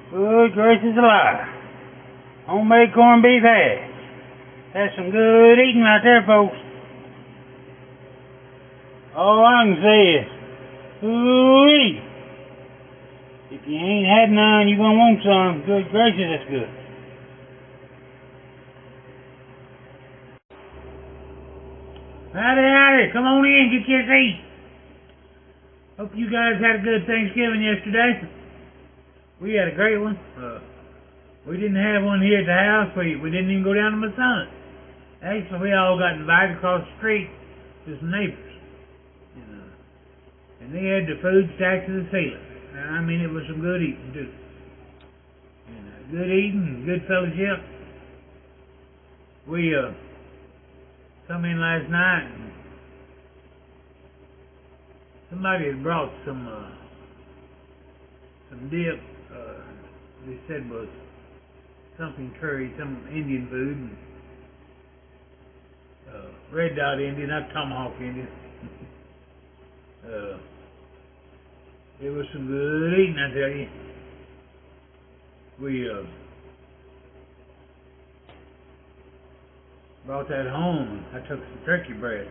Good gracious alive. Homemade corned beef hash. That's some good eating right there, folks. All I can say is, ooh-wee. If you ain't had none, you're gonna want some. Good gracious, that's good. Howdy, howdy. Come on in, get your seat. Hope you guys had a good Thanksgiving yesterday. We had a great one. We didn't have one here at the house. We didn't even go down to my son's. Actually, we all got invited across the street to some neighbors. And they had the food stacked to the ceiling. I mean, it was some good eating, too. Good eating, good fellowship. We come in last night and somebody had brought some dip. They said was something curry, some Indian food. And, red dot Indian, not tomahawk Indian. It was some good eating, I tell you. We brought that home, and I took some turkey breast.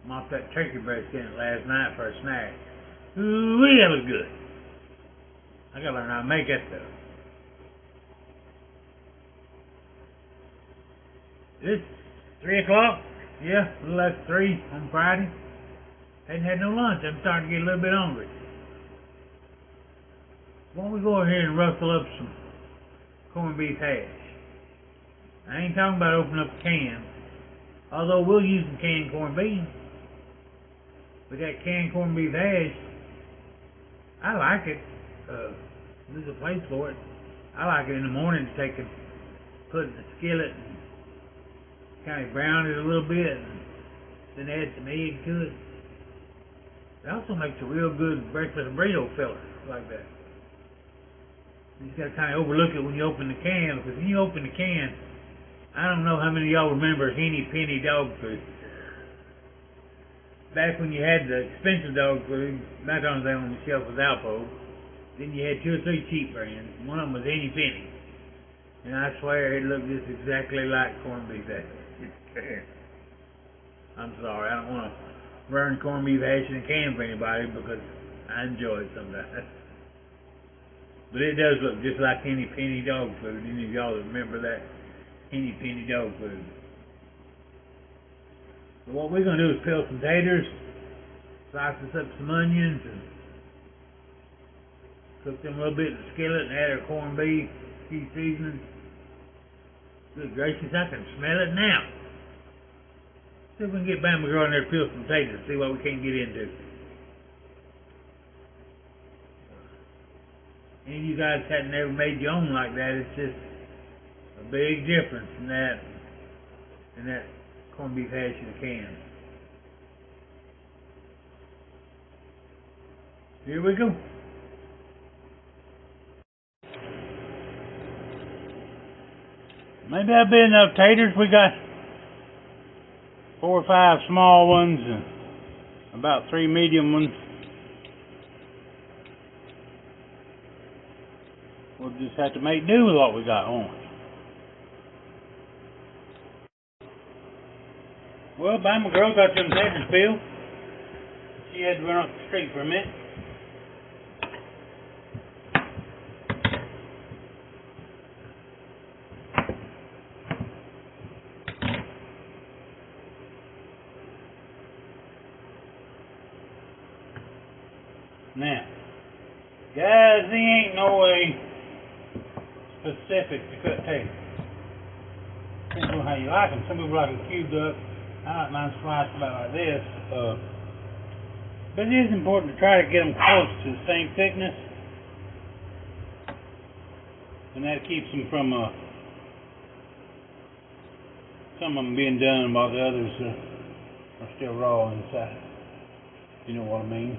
Mopped that turkey breast in it last night for a snack. Ooh, that was good. I gotta learn how to make that stuff. It's 3 o'clock. Yeah, a little after 3 on Friday. Hadn't had no lunch. I'm starting to get a little bit hungry. Why don't we go over here and rustle up some corned beef hash? I ain't talking about opening up a can, although we'll use some canned corned beef. But that canned corned beef hash, I like it. There's a place for it. I like it in the morning to take it, put it in the skillet, and kind of brown it a little bit, and then add some egg to it. It also makes a real good breakfast burrito filler like that. You just gotta kind of overlook it when you open the can, because when you open the can, I don't know how many of y'all remember Henny Penny dog food. Back when you had the expensive dog food, back on the shelf was Alpo. Then you had 2 or 3 cheap brands. One of them was Henny Penny. And I swear it looked just exactly like corned beef hash. I'm sorry, I don't want to burn corned beef hash in a can for anybody because I enjoy it sometimes. But it does look just like Henny Penny dog food. Any of y'all that remember that Henny Penny dog food. So what we're going to do is peel some taters, slice us up some onions, and cook them a little bit in the skillet and add our corned beef, a few seasonings. Good gracious, I can smell it now. See if we can get Bama Girl in there to peel some taters and see what we can't get into. Any of you guys hadn't ever made your own like that, it's just a big difference in that corned beef hash in a can. Here we go. Maybe that'll be enough taters. We got 4 or 5 small ones and about 3 medium ones. We'll just have to make do with what we got on. Well, Bama Girl got them taters peeled. She had to run up the street for a minute. Now, guys, there ain't no way specific to cut taters. Depends on how you like them. Some people like them cubed up. I like mine sliced about like this. But it is important to try to get them close to the same thickness. And that keeps them from some of them being done while the others are still raw inside. You know what I mean?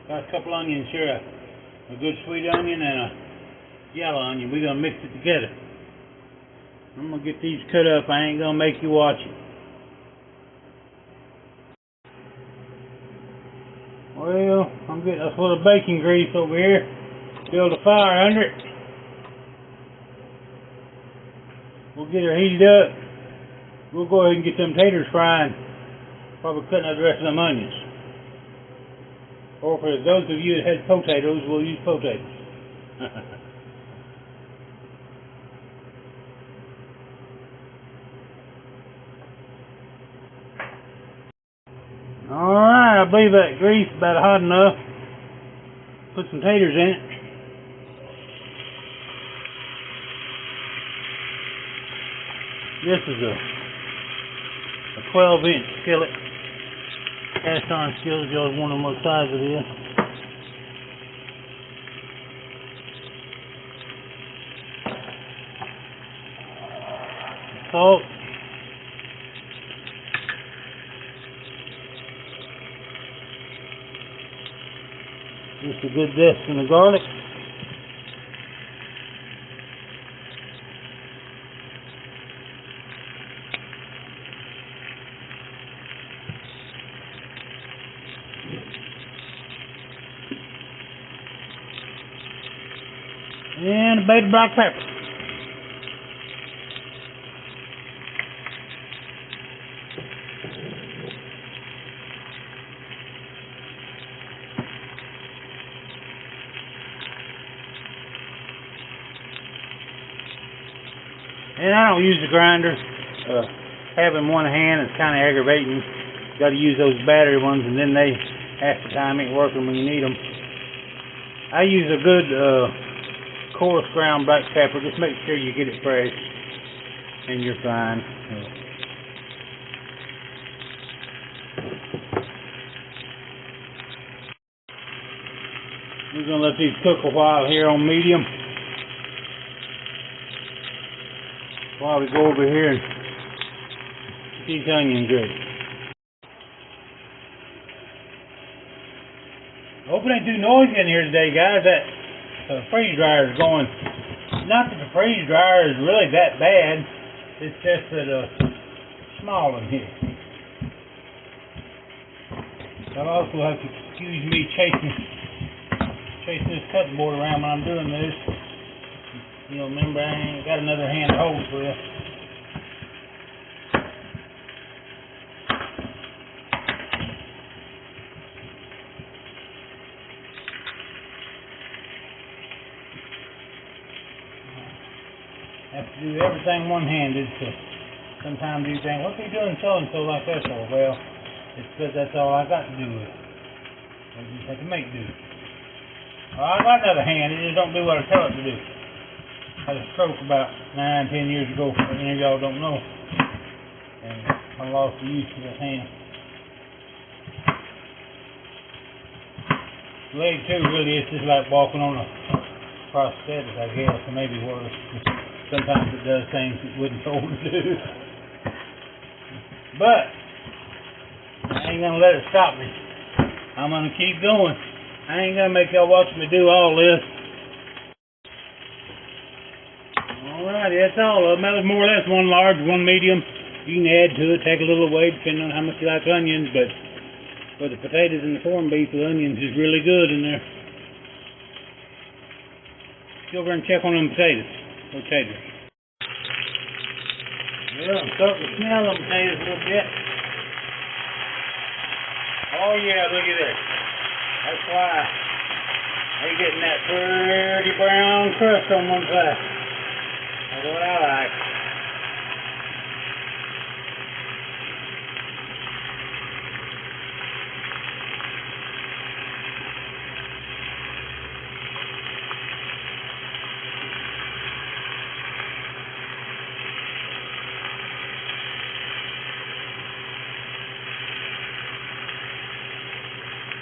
Got a couple onions here, a good sweet onion and a yellow onion. We're going to mix it together. I'm going to get these cut up. I ain't going to make you watch it. Well, I'm getting a little bacon grease over here. Build a fire under it. We'll get her heated up. We'll go ahead and get them taters frying. Probably cutting out the rest of them onions. Or for those of you that had potatoes, we'll use potatoes. Alright, I believe that grease is about hot enough. Put some taters in it. This is a 12-inch skillet. Cast iron skillet, y'all want them what size it is. Salt. Just a good dust in the garlic. And a bait of black pepper. And I don't use the grinder. Having one hand is kind of aggravating. Got to use those battery ones, and then they half the time ain't working when you need them. I use a good coarse ground black pepper. Just make sure you get it fresh, and you're fine. We're gonna let these cook a while here on medium. While we go over here and get these onions ready. I hope it ain't too noisy in here today, guys. That freeze dryer is going. Not that the freeze dryer is really that bad. It's just that it's small in here. I'll also have to excuse me chasing this cutting board around when I'm doing this. You know, remember, I ain't got another hand to hold it with. Have to do everything one-handed, so sometimes you think, what's he doing so-and-so like that for? Well, it's because that's all I got to do with it. I just have to make do. Well, I got another hand, it just don't do what I tell it to do. I had a stroke about 9-10 years ago, for any of y'all don't know. And I lost the use of that hand. Leg too, really, it's just like walking on a prosthetic, I guess, or maybe worse. Sometimes it does things it wouldn't told to do. But I ain't gonna let it stop me. I'm gonna keep going. I ain't gonna make y'all watch me do all this. Alrighty, that's all of them. That was more or less one large, one medium. You can add to it, take a little away, depending on how much you like onions, but for the potatoes and the corned beef, the onions is really good in there. Go over and check on them potatoes. Well, I'm starting to smell them potatoes a little bit. Oh yeah, look at that. That's why they're getting that pretty brown crust on one side. That's what I like.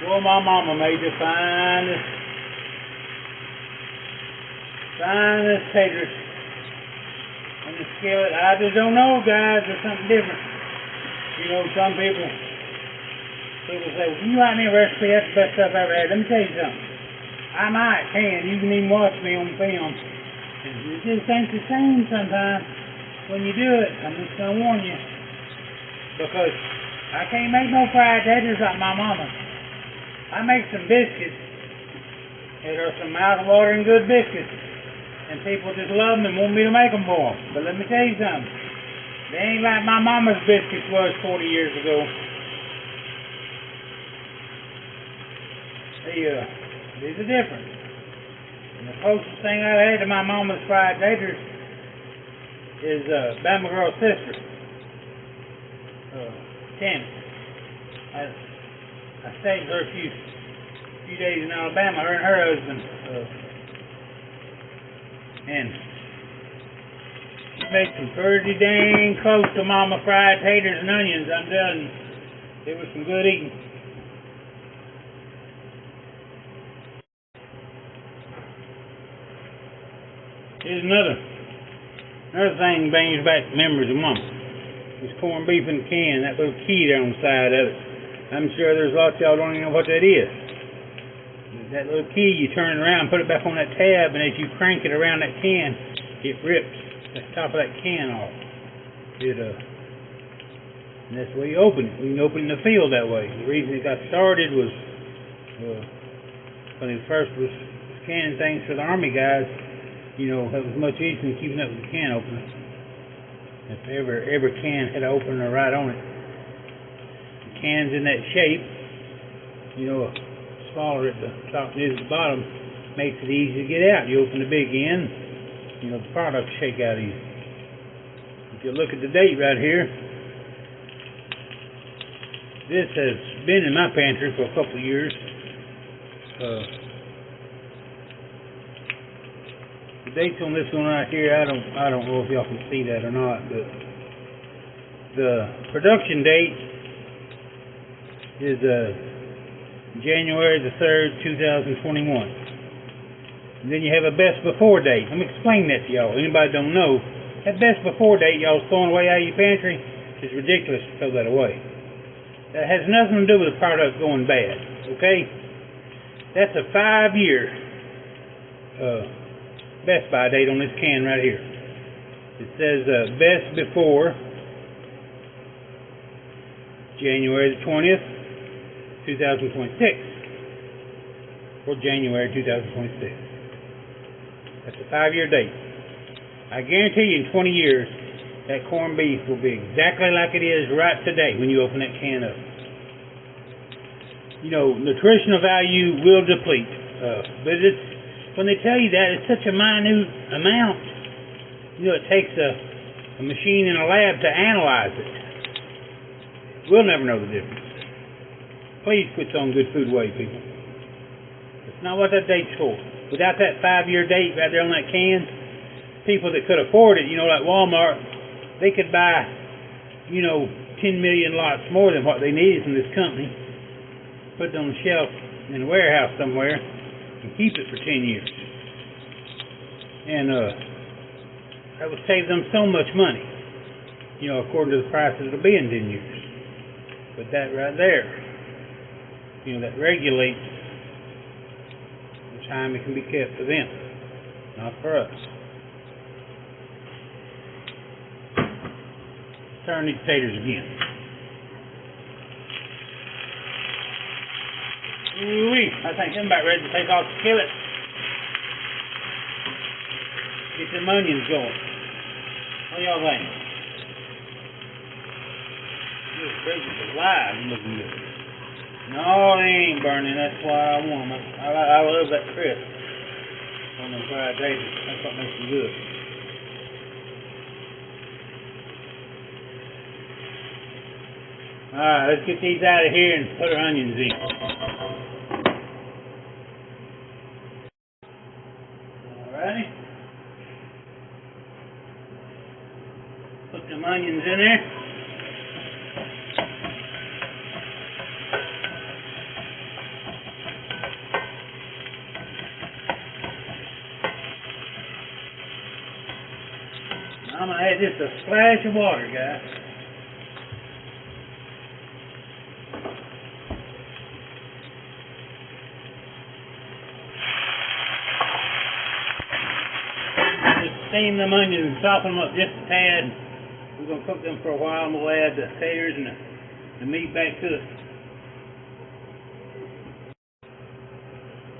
Well, my mama made the finest taters in the skillet. I just don't know, guys. There's something different. You know, some people say, well, can you write me a recipe? That's the best stuff I ever had. Let me tell you something. I can. You can even watch me on film. It just ain't the same sometimes when you do it. I'm just going to warn you. Because I can't make no fried taters like my mama. I make some biscuits, These are some mouth-watering good biscuits. And people just love them and want me to make them for them. But let me tell you something. They ain't like my mama's biscuits was 40 years ago. These are different. And the closest thing I've had to my mama's fried taters is Bama girl's sister, Tammy. I stayed with her a few days in Alabama, her and her husband. And she made some pretty dang close to mama fried taters and onions, I'm telling you. It was some good eating. Here's another thing brings back memories of mama. This corned beef in the can, that little key there on the side of it. I'm sure there's lots of y'all don't even know what that is. That little key, you turn it around, put it back on that tab, and as you crank it around that can, it rips the top of that can off. And that's the way you open it. You can open it in the field that way. The reason it got started was when it first was scanning things for the Army guys. You know, it was much easier than keeping up with the can opener. If every can had an opener right on it. The can's in that shape, you know, smaller at the top than it is at the bottom, makes it easy to get out. You open the big end, you know, the product will shake out easy. If you look at the date right here, this has been in my pantry for a couple of years. The dates on this one right here, I don't know if y'all can see that or not, but the production date is January the 3rd, 2021. And then you have a best before date. Let me explain that to y'all. Anybody don't know, that best before date y'all's throwing away out of your pantry is ridiculous to throw that away. That has nothing to do with the product going bad, okay? That's a 5-year best by date on this can right here. It says best before January the 20th, 2026, or January 2026. That's a 5-year date. I guarantee you in 20 years, that corned beef will be exactly like it is right today when you open that can up. You know, nutritional value will deplete, but when they tell you that, it's such a minute amount. You know, it takes a machine in a lab to analyze it. We'll never know the difference. Please quit throwing good food away, people. It's not what that date's for. Without that 5-year date right there on that can, people that could afford it, you know, like Walmart, they could buy, you know, 10 million lots more than what they needed from this company, put it on the shelf in a warehouse somewhere, and keep it for 10 years. And that would save them so much money, you know, according to the prices it'll be in 10 years. But that right there, you know, that regulates the time it can be kept for them, not for us. Let's turn these taters again. Ooh-wee, I think I'm about ready to take off the skillet. Get them onions going. What do y'all think? This baby's alive and looking good. No, they ain't burning. That's why I want them. I love that crisp on them fried taters. That's what makes them good. Alright, let's get these out of here and put our onions in. Alrighty. Put them onions in there. I'm going to add just a splash of water, guys. Just steam them onions and soften them up just a tad. We're going to cook them for a while and we'll add the taters and the meat back to it.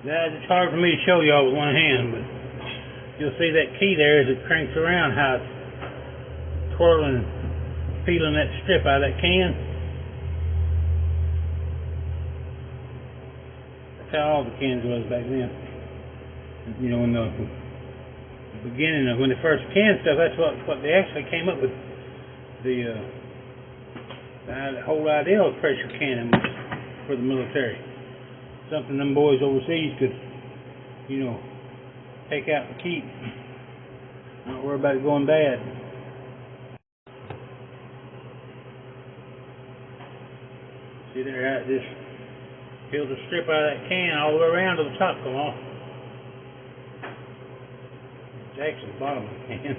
It's hard for me to show y'all with one hand, but you'll see that key there as it cranks around, how it's twirling, peeling that strip out of that can. That's how all the cans was back then. You know, in the beginning of when they first canned stuff, that's what they actually came up with. The whole idea of pressure canning was for the military. Something them boys overseas could, you know, take out and keep. Not worry about it going bad. See there, how it just peels the strip out of that can all the way around to the top, come on. It's actually the bottom of the can.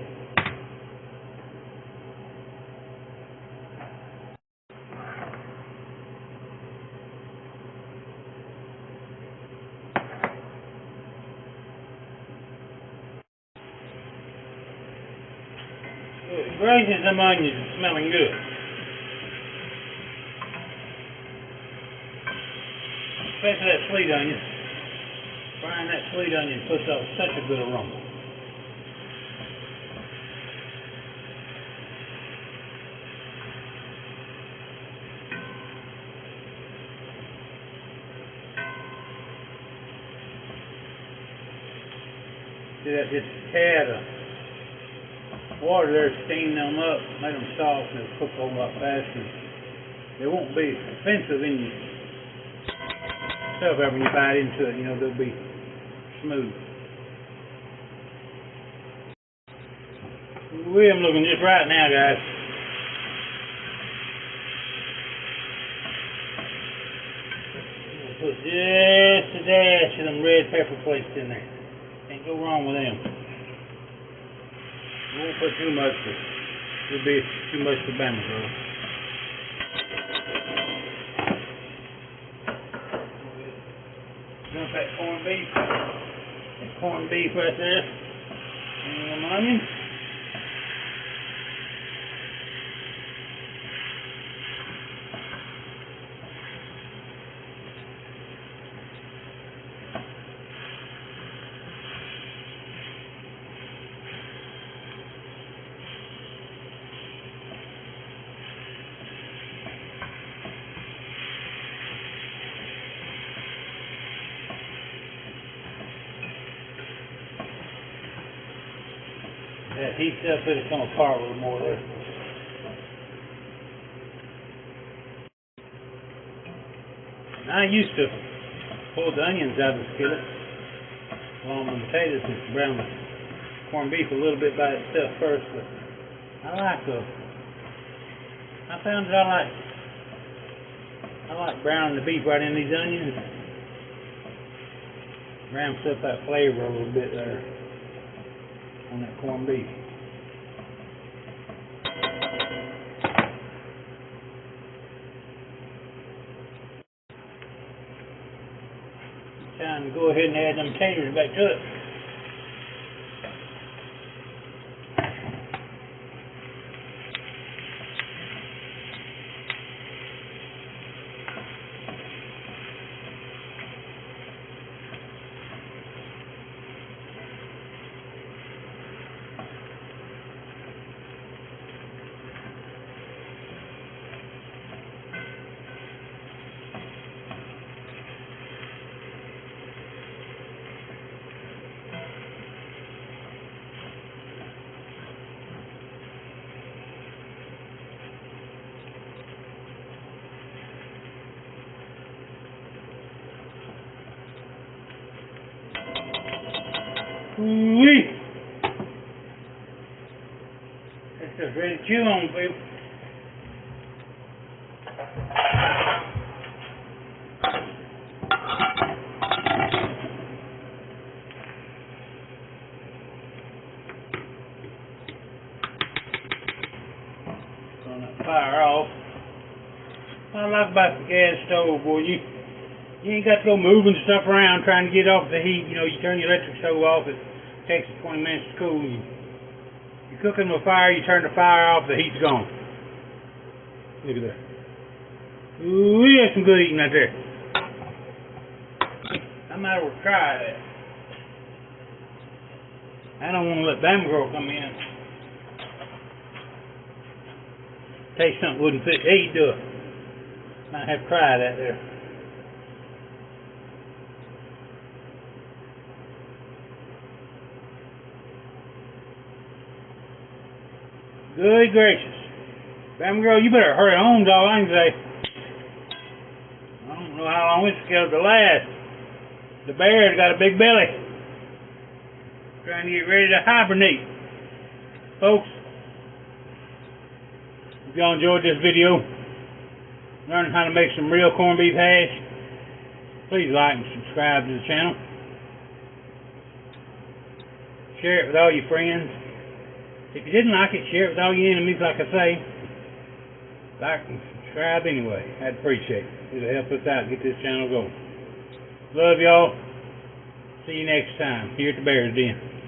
Gracious, them onions are smelling good. Especially that sweet onion. Frying that sweet onion puts out such a good aroma. See that just tad of water there, steam them up, make them soft, and they'll cook a whole lot faster. They won't be offensive in your stuff ever when you bite into it, you know, they'll be smooth. I'm looking just right now, guys. Put just a dash of them red pepper flakes in there. Can't go wrong with them. We won't put too much, but it'll be too much for Bama girl. Dump that corned beef. That corned beef right there. And some onions. That heats up, it'll come apart a little more there. I used to pull the onions out of the skillet along with the potatoes and brown the corned beef a little bit by itself first, but I found that I like browning the beef right in these onions. Ramps up that flavor a little bit there on that corned beef. Time to go ahead and add them taters back to it. Wee! That's just ready to chew on, people. Turn that fire off. I like about the gas stove, boy. You ain't got to go moving stuff around trying to get off the heat. You know, you turn your electric stove off, it takes 20 minutes to cool. You're cooking with fire, you turn the fire off, the heat's gone. Look at that. Ooh, that's some good eating right there. I might as well try that. I don't want to let Bama girl come in. Taste something wouldn't fit. Eat do it. Might have to try that there. Good gracious. Bama girl, you better hurry home, dog. I can say. I don't know how long it's scheduled to last. The bear's got a big belly. Trying to get ready to hibernate. Folks, if y'all enjoyed this video, learning how to make some real corned beef hash, please like and subscribe to the channel. Share it with all your friends. If you didn't like it, share it with all your enemies, like I say. Like and subscribe anyway. I'd appreciate it. It'll help us out, get this channel going. Love y'all. See you next time here at the Bear's Den.